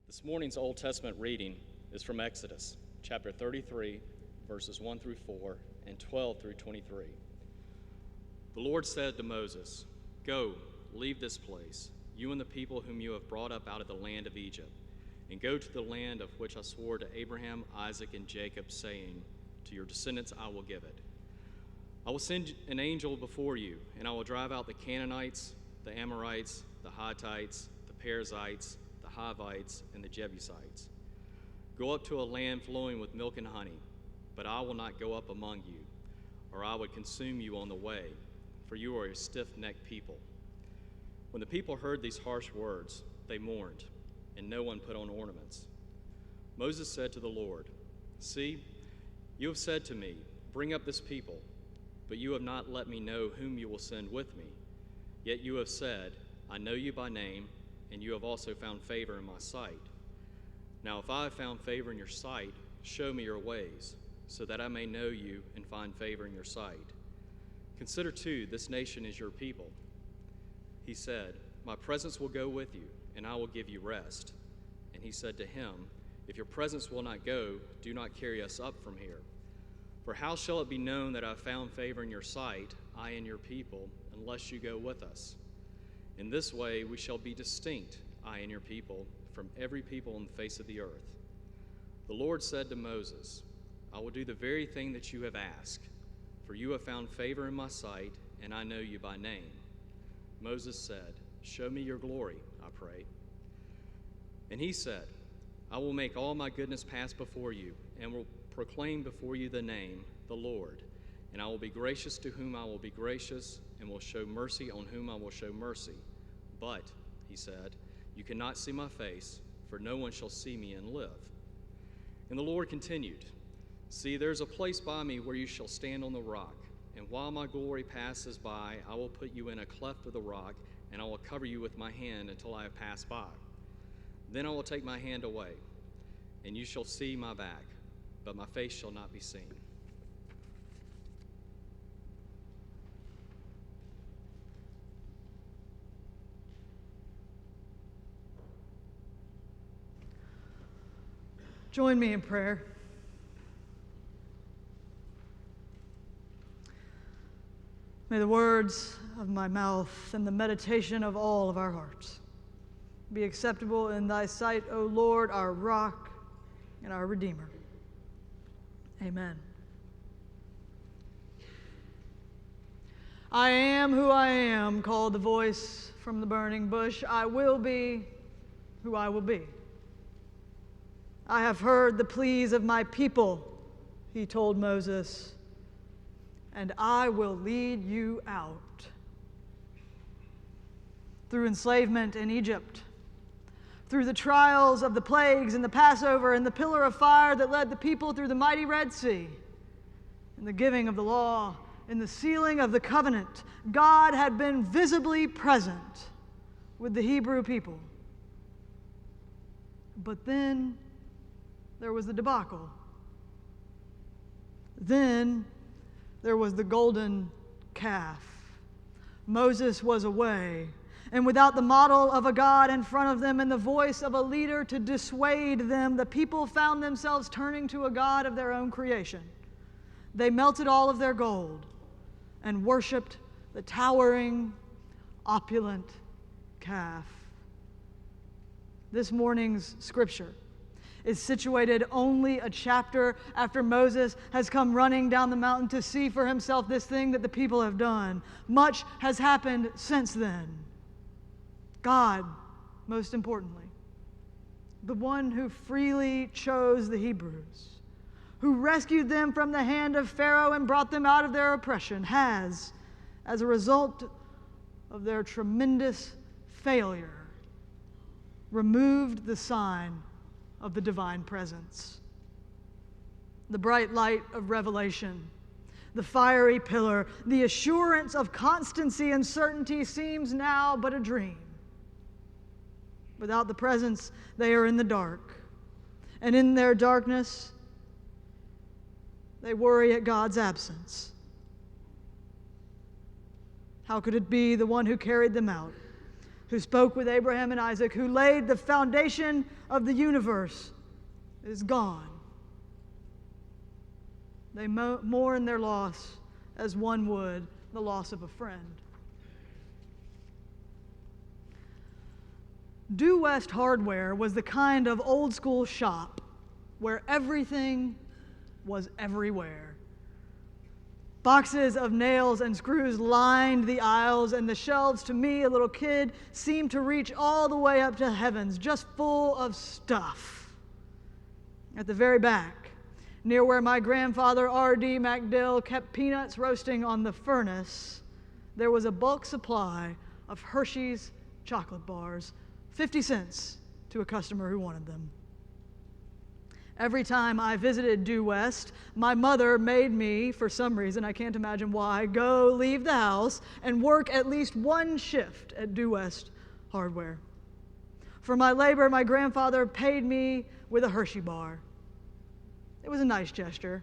This morning's Old Testament reading is from Exodus, chapter 33, verses 1 through 4 and 12 through 23. The Lord said to Moses, "Go, leave this place, you and the people whom you have brought up out of the land of Egypt, and go to the land of which I swore to Abraham, Isaac, and Jacob, saying, to your descendants I will give it. I will send an angel before you, and I will drive out the Canaanites, the Amorites, the Hittites, the Perizzites, the Hivites, and the Jebusites. Go up to a land flowing with milk and honey, but I will not go up among you, or I would consume you on the way, for you are a stiff-necked people." When the people heard these harsh words, they mourned, and no one put on ornaments. Moses said to the Lord, "See, you have said to me, 'Bring up this people,' but you have not let me know whom you will send with me. Yet you have said, 'I know you by name,' and you have also found favor in my sight. Now if I have found favor in your sight, show me your ways, so that I may know you and find favor in your sight. Consider too, this nation is your people." He said, "My presence will go with you, and I will give you rest." And he said to him, "If your presence will not go, do not carry us up from here. For how shall it be known that I have found favor in your sight, I and your people, unless you go with us? In this way we shall be distinct, I and your people, from every people on the face of the earth." The Lord said to Moses, "I will do the very thing that you have asked, for you have found favor in my sight, and I know you by name." Moses said, "Show me your glory, I pray." And he said, "I will make all my goodness pass before you, and will proclaim before you the name, the Lord. And I will be gracious to whom I will be gracious, and will show mercy on whom I will show mercy. But," he said, "you cannot see my face, for no one shall see me and live." And the Lord continued, "See, there is a place by me where you shall stand on the rock, and while my glory passes by, I will put you in a cleft of the rock, and I will cover you with my hand until I have passed by. Then I will take my hand away, and you shall see my back, but my face shall not be seen." Join me in prayer. May the words of my mouth and the meditation of all of our hearts be acceptable in thy sight, O Lord, our rock and our Redeemer. Amen. "I am who I am," called the voice from the burning bush. "I will be who I will be. I have heard the pleas of my people," he told Moses, "and I will lead you out." Through enslavement in Egypt, through the trials of the plagues and the Passover and the pillar of fire that led the people through the mighty Red Sea, in the giving of the law, in the sealing of the covenant, God had been visibly present with the Hebrew people. But then there was the debacle. Then there was the golden calf. Moses was away, and without the model of a God in front of them and the voice of a leader to dissuade them, the people found themselves turning to a God of their own creation. They melted all of their gold and worshiped the towering, opulent calf. This morning's scripture is situated only a chapter after Moses has come running down the mountain to see for himself this thing that the people have done. Much has happened since then. God, most importantly, the one who freely chose the Hebrews, who rescued them from the hand of Pharaoh and brought them out of their oppression, has, as a result of their tremendous failure, removed the sign of the divine presence. The bright light of revelation, the fiery pillar, the assurance of constancy and certainty seems now but a dream. Without the presence, they are in the dark. And in their darkness, they worry at God's absence. How could it be the one who carried them out, who spoke with Abraham and Isaac, who laid the foundation of the universe, is gone. They mourn their loss as one would the loss of a friend. Due West Hardware was the kind of old school shop where everything was everywhere. Boxes of nails and screws lined the aisles, and the shelves, to me, a little kid, seemed to reach all the way up to heavens, just full of stuff. At the very back, near where my grandfather, R.D. MacDill, kept peanuts roasting on the furnace, there was a bulk supply of Hershey's chocolate bars, 50 cents to a customer who wanted them. Every time I visited Due West, my mother made me, for some reason, I can't imagine why, leave the house and work at least one shift at Due West Hardware. For my labor, my grandfather paid me with a Hershey bar. It was a nice gesture.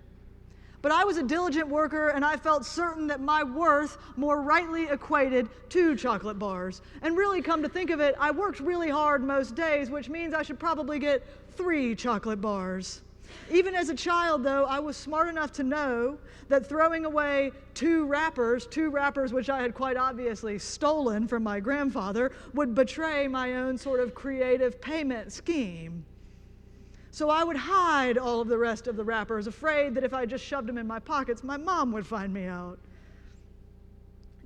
But I was a diligent worker, and I felt certain that my worth more rightly equated to chocolate bars. And really, come to think of it, I worked really hard most days, which means I should probably get 3 chocolate bars. Even as a child, though, I was smart enough to know that throwing away 2 wrappers which I had quite obviously stolen from my grandfather, would betray my own sort of creative payment scheme. So I would hide all of the rest of the wrappers, afraid that if I just shoved them in my pockets, my mom would find me out.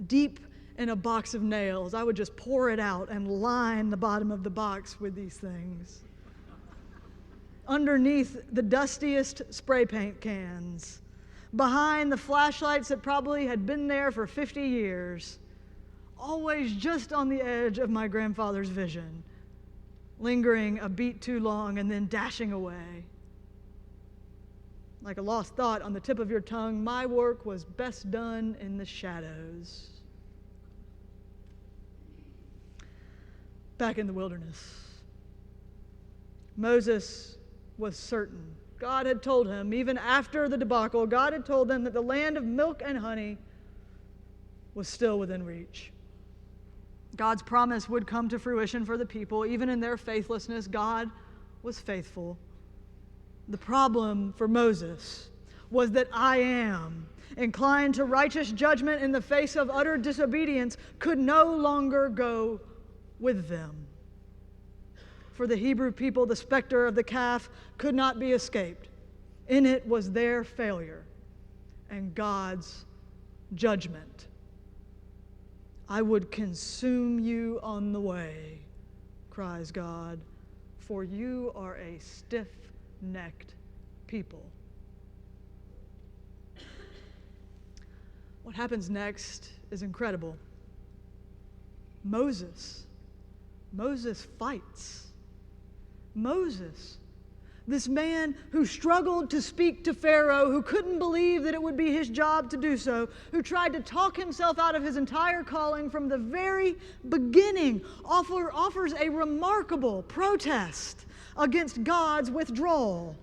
Deep in a box of nails, I would just pour it out and line the bottom of the box with these things. Underneath the dustiest spray paint cans, behind the flashlights that probably had been there for 50 years, always just on the edge of my grandfather's vision, lingering a beat too long and then dashing away. Like a lost thought on the tip of your tongue, my work was best done in the shadows. Back in the wilderness, Moses was certain. God had told him, even after the debacle, God had told them that the land of milk and honey was still within reach. God's promise would come to fruition for the people. Even in their faithlessness, God was faithful. The problem for Moses was that I am, inclined to righteous judgment in the face of utter disobedience, could no longer go with them. For the Hebrew people, the specter of the calf could not be escaped. In it was their failure and God's judgment. I would consume you on the way, cries God, for you are a stiff-necked people. What happens next is incredible. Moses fights. Moses, this man who struggled to speak to Pharaoh, who couldn't believe that it would be his job to do so, who tried to talk himself out of his entire calling from the very beginning, offers a remarkable protest against God's withdrawal.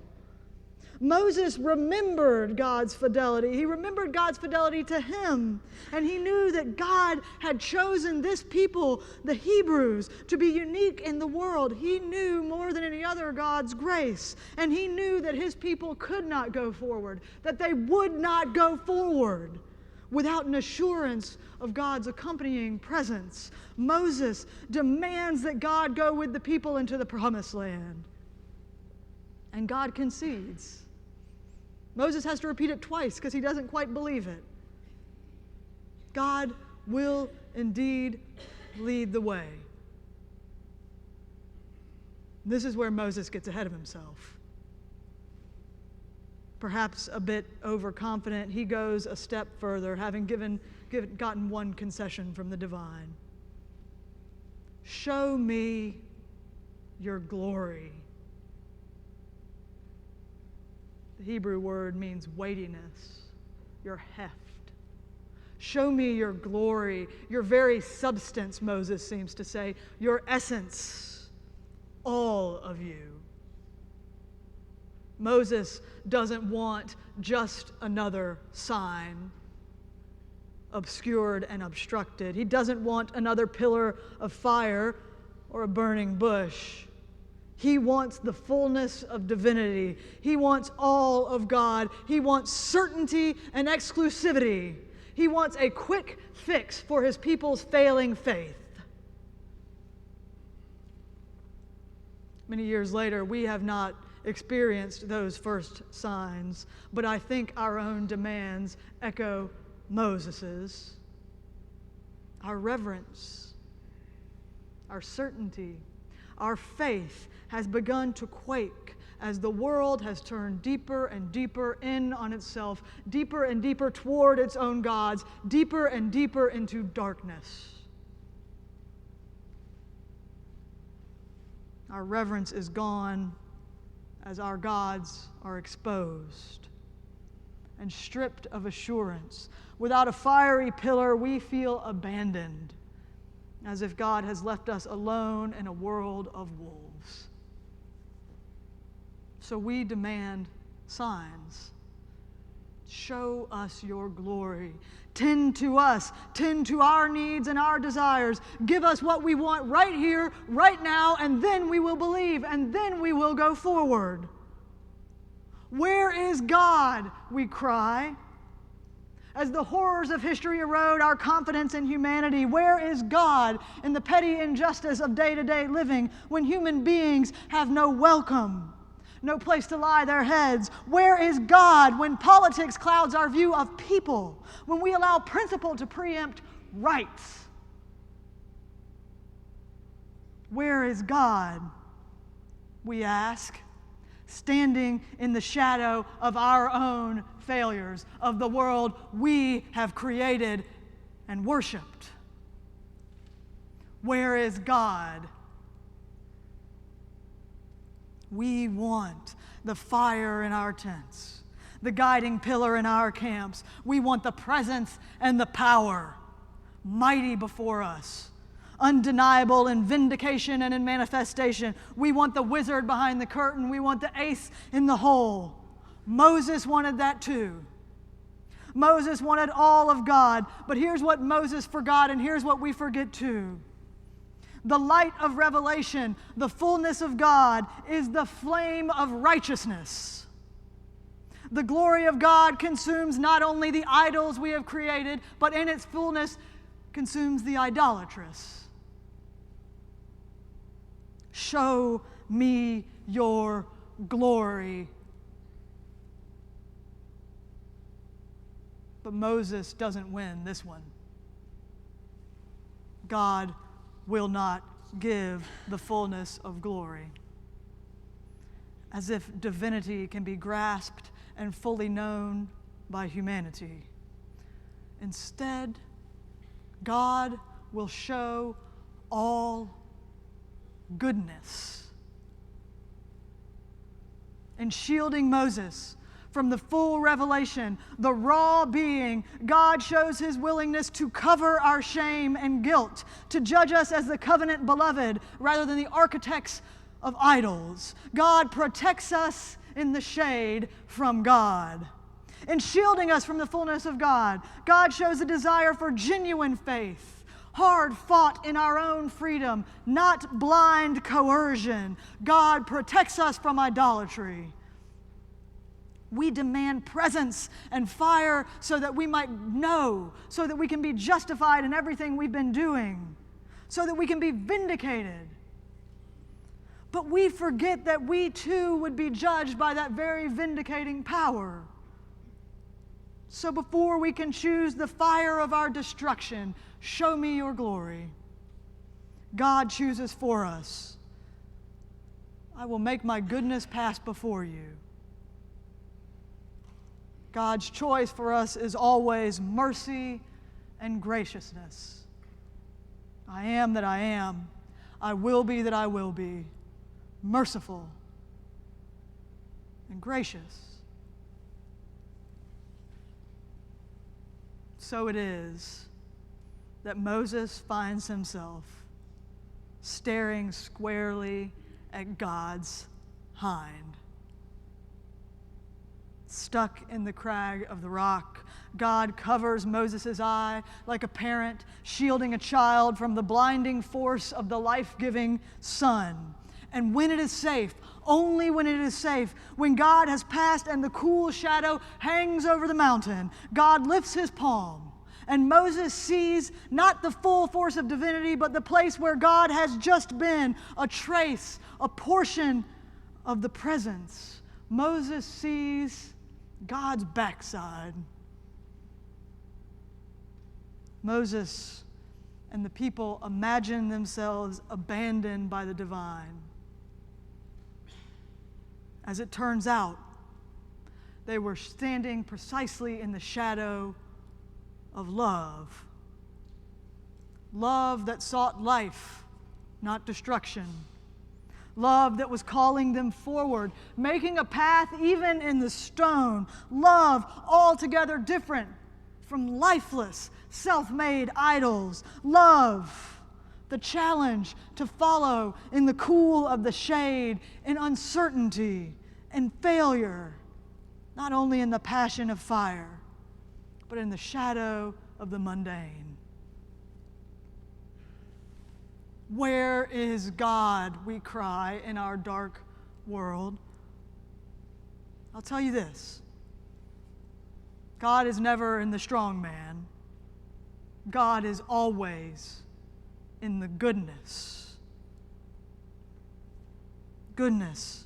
Moses remembered God's fidelity. He remembered God's fidelity to him, and he knew that God had chosen this people, the Hebrews, to be unique in the world. He knew more than any other God's grace, and he knew that his people could not go forward, that they would not go forward without an assurance of God's accompanying presence. Moses demands that God go with the people into the promised land, and God concedes. Moses has to repeat it twice because he doesn't quite believe it. God will indeed lead the way. This is where Moses gets ahead of himself. Perhaps a bit overconfident, he goes a step further, having gotten one concession from the divine. Show me your glory. The Hebrew word means weightiness, your heft. Show me your glory, your very substance, Moses seems to say, your essence, all of you. Moses doesn't want just another sign. obscured and obstructed. He doesn't want another pillar of fire or a burning bush. He wants the fullness of divinity. He wants all of God. He wants certainty and exclusivity. He wants a quick fix for his people's failing faith. Many years later, we have not experienced those first signs, but I think our own demands echo Moses's. Our reverence, our certainty, our faith has begun to quake as the world has turned deeper and deeper in on itself, deeper and deeper toward its own gods, deeper and deeper into darkness. Our reverence is gone as our gods are exposed and stripped of assurance. Without a fiery pillar, we feel abandoned, as if God has left us alone in a world of wolves. So we demand signs. Show us your glory. Tend to us. Tend to our needs and our desires. Give us what we want right here, right now, and then we will believe, and then we will go forward. Where is God? We cry. As the horrors of history erode our confidence in humanity, where is God in the petty injustice of day-to-day living when human beings have no welcome, no place to lie their heads? Where is God when politics clouds our view of people, when we allow principle to preempt rights? Where is God, we ask, standing in the shadow of our own failures, of the world we have created and worshiped? Where is God? We want the fire in our tents, the guiding pillar in our camps. We want the presence and the power, mighty before us, undeniable in vindication and in manifestation. We want the wizard behind the curtain. We want the ace in the hole. Moses wanted that too. Moses wanted all of God, but here's what Moses forgot, and here's what we forget too. The light of revelation, the fullness of God, is the flame of righteousness. The glory of God consumes not only the idols we have created, but in its fullness consumes the idolatrous. Show me your glory. But Moses doesn't win this one. God will not give the fullness of glory. As if divinity can be grasped and fully known by humanity. Instead, God will show all goodness. In shielding Moses from the full revelation, the raw being, God shows his willingness to cover our shame and guilt, to judge us as the covenant beloved rather than the architects of idols. God protects us in the shade from God. In shielding us from the fullness of God, God shows a desire for genuine faith, hard fought in our own freedom, not blind coercion. God protects us from idolatry. We demand presence and fire so that we might know, so that we can be justified in everything we've been doing, so that we can be vindicated. But we forget that we too would be judged by that very vindicating power. So before we can choose the fire of our destruction, show me your glory. God chooses for us. I will make my goodness pass before you. God's choice for us is always mercy and graciousness. I am that I am. I will be that I will be. Merciful and gracious. So it is that Moses finds himself staring squarely at God's hind. stuck in the crag of the rock. God covers Moses' eye like a parent shielding a child from the blinding force of the life-giving sun. And when it is safe, only when it is safe, when God has passed and the cool shadow hangs over the mountain, God lifts his palm, and Moses sees not the full force of divinity, but the place where God has just been, a trace, a portion of the presence. Moses sees God's backside. Moses and the people imagine themselves abandoned by the divine. As it turns out, they were standing precisely in the shadow of love. Love that sought life, not destruction. Love that was calling them forward, making a path even in the stone. Love altogether different from lifeless, self-made idols. Love, the challenge to follow in the cool of the shade, in uncertainty and failure, not only in the passion of fire, but in the shadow of the mundane. Where is God, we cry in our dark world? I'll tell you this. God is never in the strong man. God is always in the goodness. Goodness,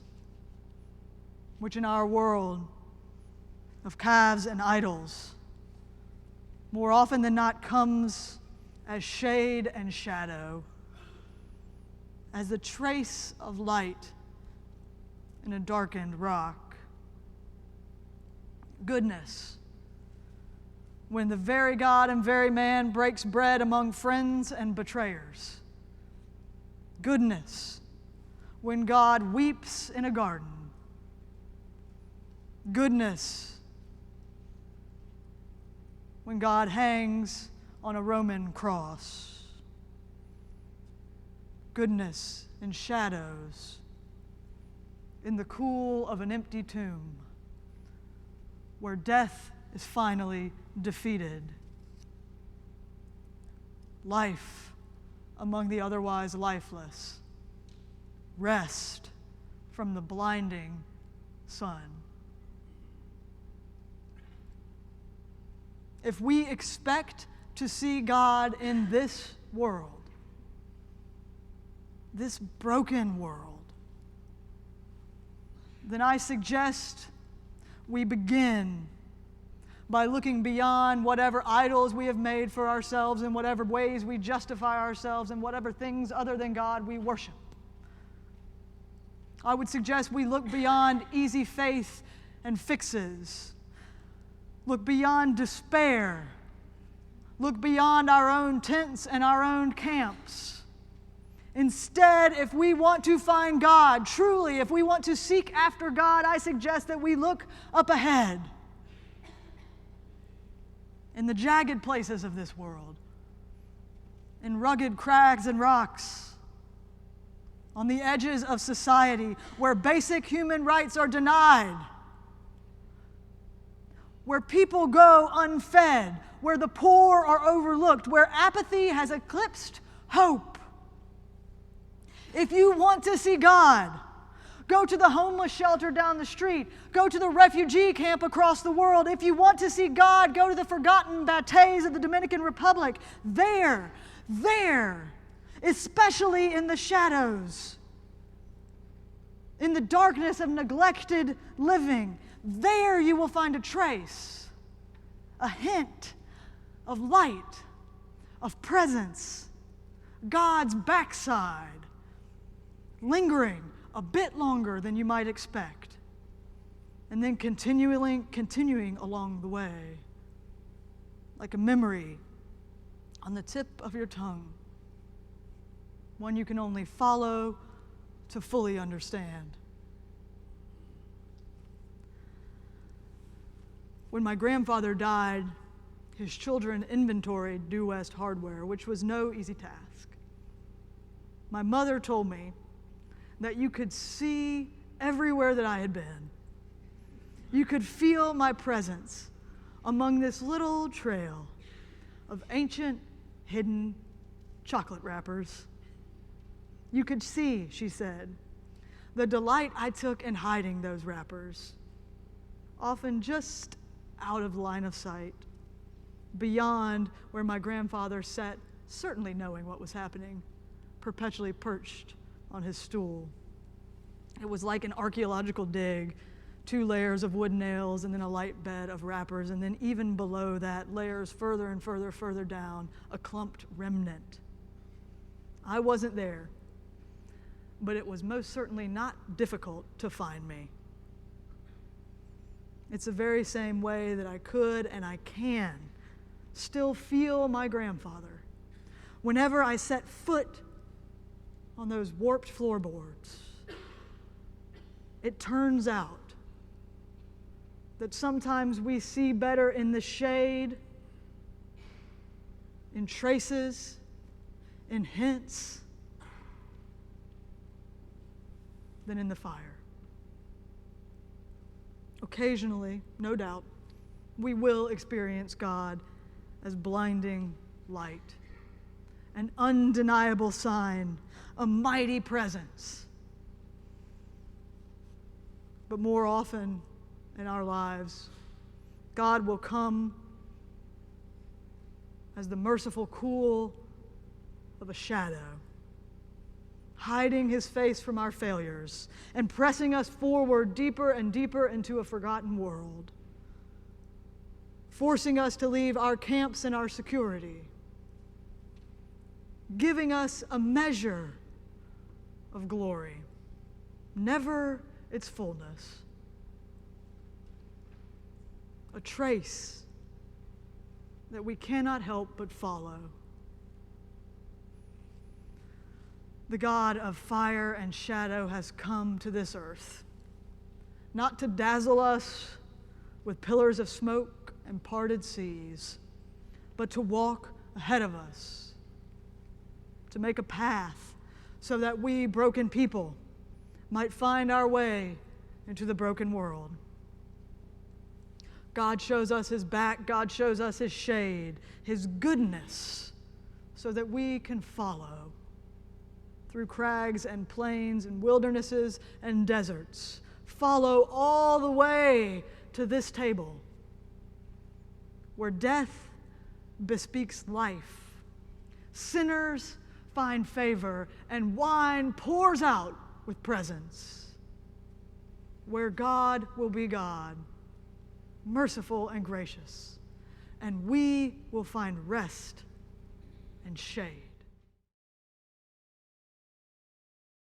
which in our world of calves and idols, more often than not comes as shade and shadow, as the trace of light in a darkened rock. Goodness, when the very God and very man breaks bread among friends and betrayers. Goodness, when God weeps in a garden. Goodness, when God hangs on a Roman cross. Goodness in shadows, in the cool of an empty tomb, where death is finally defeated. Life among the otherwise lifeless. Rest from the blinding sun. If we expect to see God in this world, this broken world, then I suggest we begin by looking beyond whatever idols we have made for ourselves and whatever ways we justify ourselves and whatever things other than God we worship. I would suggest we look beyond easy faith and fixes. Look beyond despair. Look beyond our own tents and our own camps. Instead, if we want to find God, truly, if we want to seek after God, I suggest that we look up ahead in the jagged places of this world, in rugged crags and rocks, on the edges of society where basic human rights are denied, where people go unfed, where the poor are overlooked, where apathy has eclipsed hope. If you want to see God, go to the homeless shelter down the street. Go to the refugee camp across the world. If you want to see God, go to the forgotten bateys of the Dominican Republic. There, especially in the shadows, in the darkness of neglected living, there you will find a trace, a hint of light, of presence, God's backside, lingering a bit longer than you might expect, and then continuing along the way, like a memory on the tip of your tongue, one you can only follow to fully understand. When my grandfather died, his children inventoried Due West hardware, which was no easy task. My mother told me that you could see everywhere that I had been. You could feel my presence among this little trail of ancient, hidden chocolate wrappers. You could see, she said, the delight I took in hiding those wrappers, often just out of line of sight, beyond where my grandfather sat, certainly knowing what was happening, perpetually perched on his stool. It was like an archaeological dig, 2 layers of wood nails and then a light bed of wrappers, and then even below that, layers further and further down, a clumped remnant. I wasn't there, but it was most certainly not difficult to find me. It's the very same way that I could and I can still feel my grandfather whenever I set foot on those warped floorboards. It turns out that sometimes we see better in the shade, in traces, in hints, than in the fire. Occasionally, no doubt, we will experience God as blinding light, an undeniable sign, a mighty presence. But more often in our lives, God will come as the merciful cool of a shadow, hiding his face from our failures and pressing us forward deeper and deeper into a forgotten world, forcing us to leave our camps and our security, giving us a measure of glory, never its fullness, a trace that we cannot help but follow. The God of fire and shadow has come to this earth, not to dazzle us with pillars of smoke and parted seas, but to walk ahead of us, to make a path so that we broken people might find our way into the broken world. God shows us his back, God shows us his shade, his goodness, so that we can follow through crags and plains and wildernesses and deserts. Follow all the way to this table where death bespeaks life, sinners find favor, and wine pours out with presence, where God will be God, merciful and gracious, and we will find rest and shade.